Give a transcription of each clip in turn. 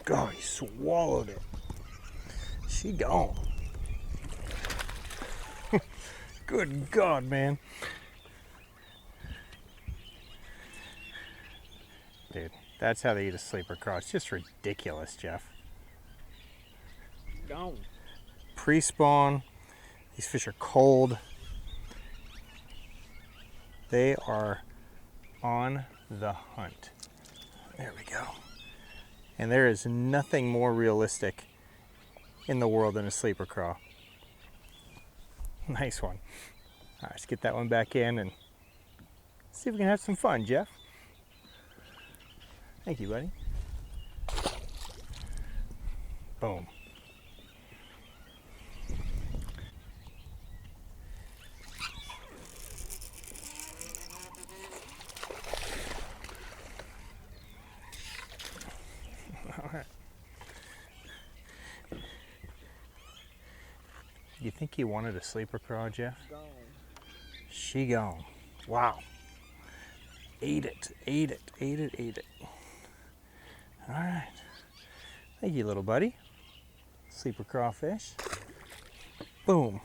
God, he swallowed it. She gone. Good God, man. Dude, that's how they eat a sleeper craw. It's just ridiculous, Jeff. Gone. Pre-spawn. These fish are cold. They are on the hunt. There we go. And there is nothing more realistic in the world than a sleeper craw. Nice one. All right, let's get that one back in and see if we can have some fun, Jeff. Thank you, buddy. Boom. All right. You think he wanted a sleeper craw, Jeff? Gone. She gone. Wow. Ate it, ate it, ate it, ate it. All right. Thank you, little buddy. Sleeper crawfish. Boom.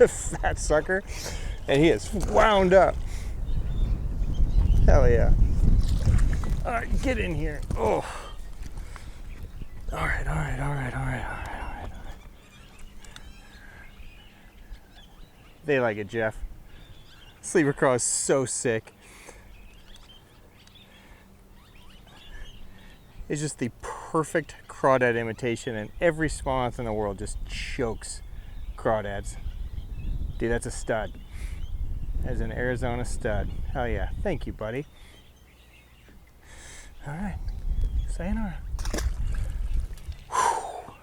Fat sucker. And he is wound up. Hell yeah. All right, get in here. Oh. All right, all right, all right, all right, all right, all right. They like it, Jeff. Sleeper craw is so sick. It's just the perfect crawdad imitation, and every smallmouth in the world just chokes crawdads. Dude, that's a stud. That's an Arizona stud. Hell yeah. Thank you, buddy. All right. Sayonara. Whew.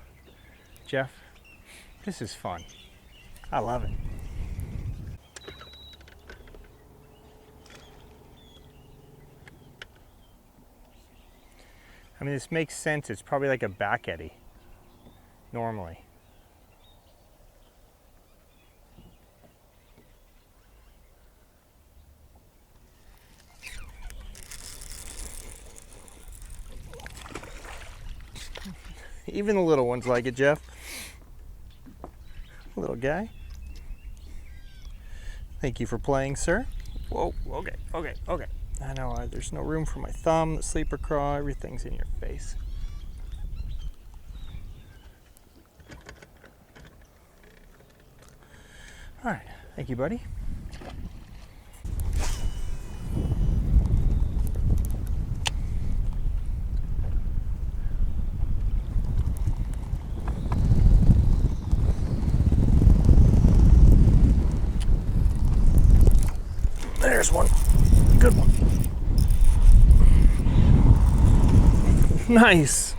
Jeff, this is fun. I love it. I mean, this makes sense. It's probably like a back eddy, normally. Even the little ones like it, Jeff. Little guy. Thank you for playing, sir. Whoa, okay, okay, okay. I know there's no room for my thumb, the sleeper craw, everything's in your face. All right, thank you, buddy. There's one. Good one. Nice.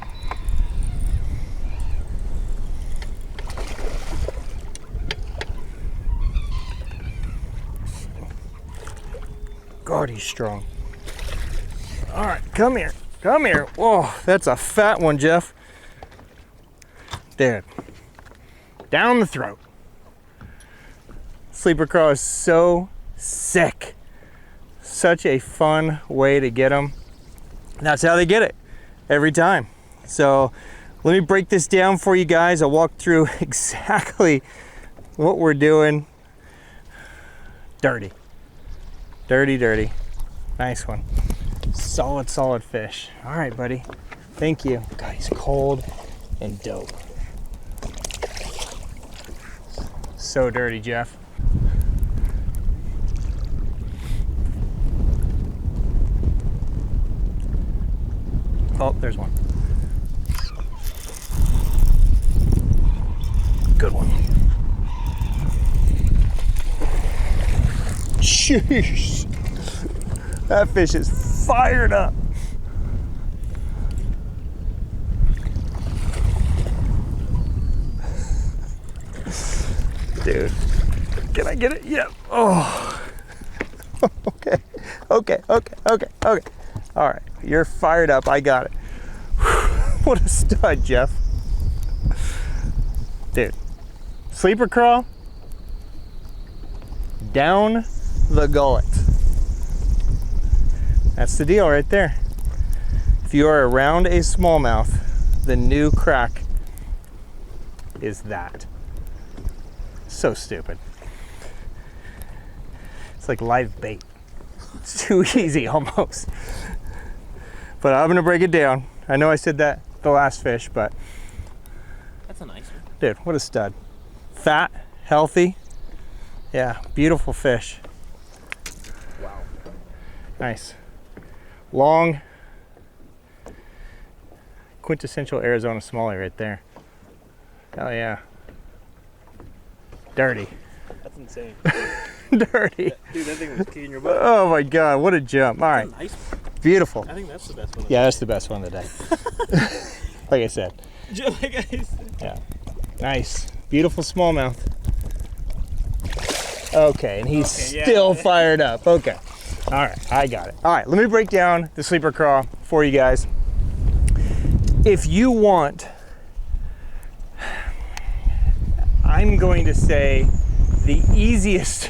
God, he's strong. All right, come here. Come here. Whoa, that's a fat one, Jeff. Dude. Down the throat. Sleeper craw is so sick. Such a fun way to get them. That's how they get it every time. So let me break this down for you guys. I'll walk through exactly what we're doing. Dirty. Dirty, dirty. Nice one. Solid, solid fish. All right, buddy. Thank you. God, he's cold and dope. So dirty, Jeff. Oh, there's one. Good one. Jeez. That fish is fired up. Dude, can I get it? Yeah. Oh. Okay. Okay. Okay. Okay. Okay. All right. You're fired up. I got it. What a stud, Jeff. Dude, sleeper craw, down the gullet. That's the deal right there. If you are around a smallmouth, the new crack is that. So stupid. It's like live bait. It's too easy almost. But I'm gonna break it down. I know I said that the last fish, but that's a nice one. Dude, what a stud. Fat, healthy. Yeah, beautiful fish. Wow. Nice. Long, quintessential Arizona smallie right there. Hell yeah. Dirty. That's insane. Dirty. Dude, that thing was kicking your butt. Oh my God, what a jump. All right. That's a nice one. Beautiful. I think that's the best one. Yeah, that's the best one of the day. Like I said. Like I said. Yeah. Nice. Beautiful smallmouth. Okay, and he's still fired up. Okay. All right, I got it. All right, let me break down the sleeper craw for you guys. If you want, I'm going to say the easiest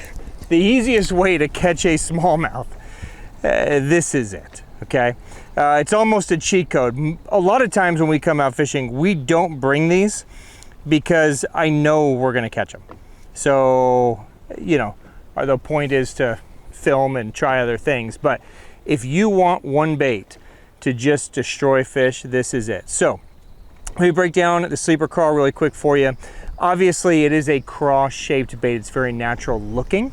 way to catch a smallmouth, this is it, okay? It's almost a cheat code. A lot of times when we come out fishing, we don't bring these because I know we're gonna catch them. So, you know, the point is to film and try other things. But if you want one bait to just destroy fish, this is it. So let me break down the sleeper craw really quick for you. Obviously it is a craw shaped bait. It's very natural looking,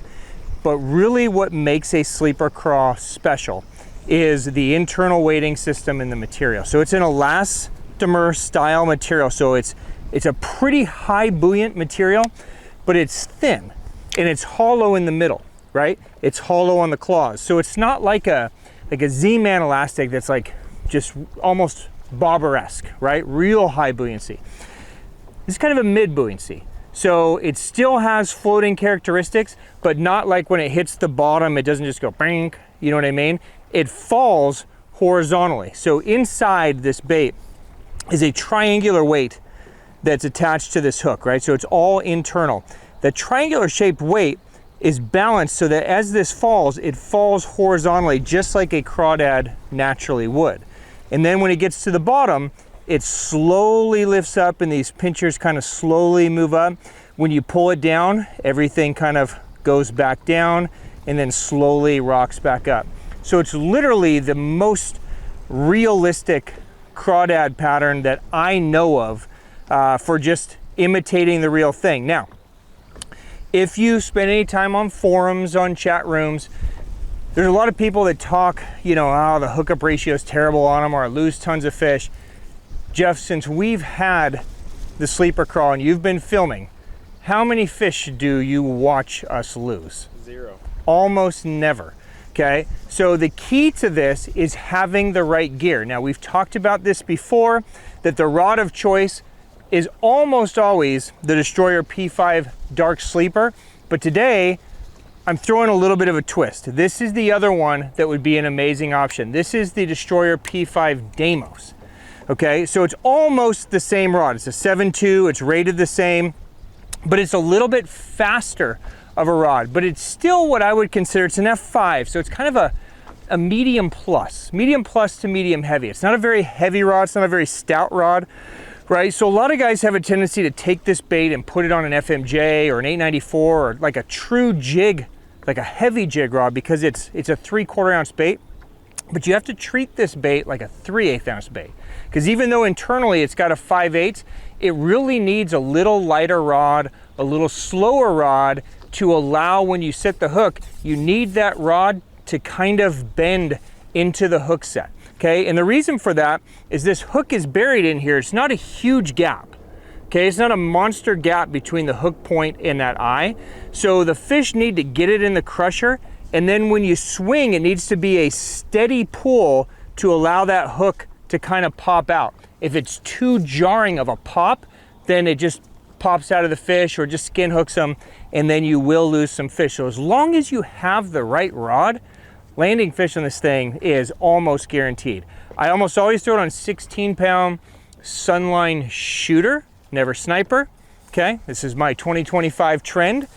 but really what makes a sleeper craw special is the internal weighting system in the material. So it's an elastomer style material. So it's a pretty high buoyant material, but it's thin and it's hollow in the middle, right? It's hollow on the claws. So it's not like a Z-Man elastic that's like just almost bobber-esque, right? Real high buoyancy. It's kind of a mid buoyancy. So it still has floating characteristics, but not like when it hits the bottom, it doesn't just go bang, you know what I mean? It falls horizontally. So inside this bait is a triangular weight that's attached to this hook, right? So it's all internal. The triangular shaped weight is balanced so that as this falls, it falls horizontally just like a crawdad naturally would. And then when it gets to the bottom, it slowly lifts up and these pinchers kind of slowly move up. When you pull it down, everything kind of goes back down and then slowly rocks back up. So it's literally the most realistic crawdad pattern that I know of for just imitating the real thing. Now, if you spend any time on forums, on chat rooms, there's a lot of people that talk, you know, oh, the hookup ratio is terrible on them or I lose tons of fish. Jeff, since we've had the sleeper craw and you've been filming, how many fish do you watch us lose? 0. Almost never, okay? So the key to this is having the right gear. Now, we've talked about this before, that the rod of choice is almost always the Destroyer P5 Dark Sleeper, but today I'm throwing a little bit of a twist. This is the other one that would be an amazing option. This is the Destroyer P5 Daemos. Okay, so it's almost the same rod. It's a 7.2, it's rated the same, but it's a little bit faster of a rod, but it's still what I would consider, it's an F5, so it's kind of a medium plus to medium heavy. It's not a very heavy rod, it's not a very stout rod, right? So a lot of guys have a tendency to take this bait and put it on an FMJ or an 894 or like a true jig, like a heavy jig rod, because it's a 3/4 ounce bait. But you have to treat this bait like a 3/8 ounce bait. Because even though internally it's got a 5/8, it really needs a little lighter rod, a little slower rod to allow when you set the hook, you need that rod to kind of bend into the hook set, okay? And the reason for that is this hook is buried in here. It's not a huge gap, okay? It's not a monster gap between the hook point and that eye. So the fish need to get it in the crusher, and then when you swing, it needs to be a steady pull to allow that hook to kind of pop out. If it's too jarring of a pop, then it just pops out of the fish or just skin hooks them, and then you will lose some fish. So as long as you have the right rod, landing fish on this thing is almost guaranteed. I almost always throw it on 16-pound Sunline Shooter, never Sniper. Okay, this is my 2025 trend.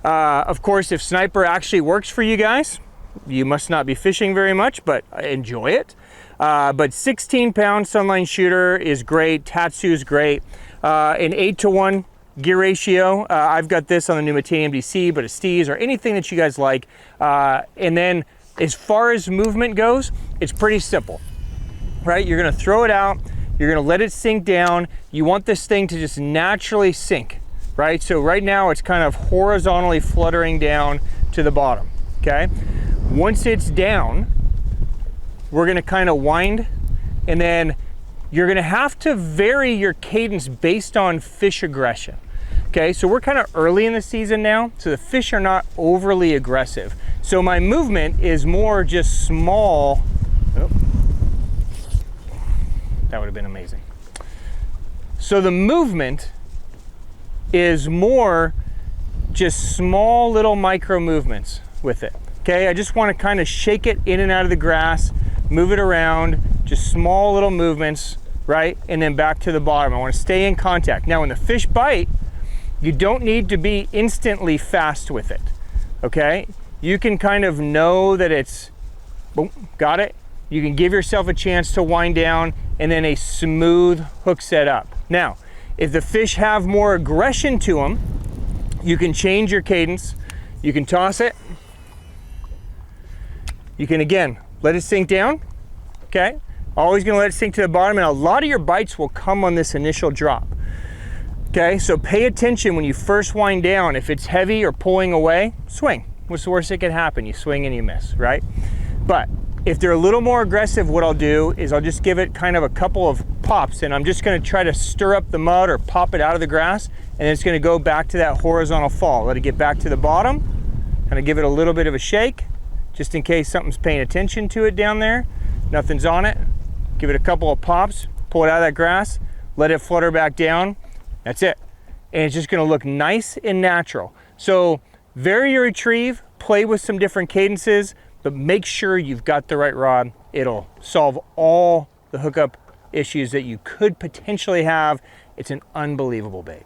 Of course, if sniper actually works for you guys, you must not be fishing very much, but enjoy it. But 16-pound Sunline Shooter is great. Tatsu is great. An 8-to-1 gear ratio. I've got this on the new Matei MDC, but a Steez or anything that you guys like. And then as far as movement goes, it's pretty simple, right? You're gonna throw it out. You're gonna let it sink down. You want this thing to just naturally sink, right? So right now it's kind of horizontally fluttering down to the bottom, okay? Once it's down, we're gonna kind of wind, and then you're gonna have to vary your cadence based on fish aggression. Okay, so we're kind of early in the season now, so the fish are not overly aggressive. So my movement is more just small. Oh, that would have been amazing. So the movement is more just small little micro movements with it. Okay, I just want to kind of shake it in and out of the grass, move it around, just small little movements, right? And then back to the bottom. I want to stay in contact. Now when the fish bite, you don't need to be instantly fast with it, okay? You can kind of know that it's, boom, got it. You can give yourself a chance to wind down and then a smooth hook set up. Now, if the fish have more aggression to them, you can change your cadence. You can toss it. You can, again, let it sink down, okay? Always gonna let it sink to the bottom, and a lot of your bites will come on this initial drop. Okay, so pay attention when you first wind down. If it's heavy or pulling away, swing. What's the worst that could happen? You swing and you miss, right? But if they're a little more aggressive, what I'll do is I'll just give it kind of a couple of pops, and I'm just gonna try to stir up the mud or pop it out of the grass, and then it's gonna go back to that horizontal fall. Let it get back to the bottom, kind of give it a little bit of a shake, just in case something's paying attention to it down there. Nothing's on it. Give it a couple of pops, pull it out of that grass, let it flutter back down. That's it. And it's just gonna look nice and natural. So vary your retrieve, play with some different cadences, but make sure you've got the right rod. It'll solve all the hookup issues that you could potentially have. It's an unbelievable bait.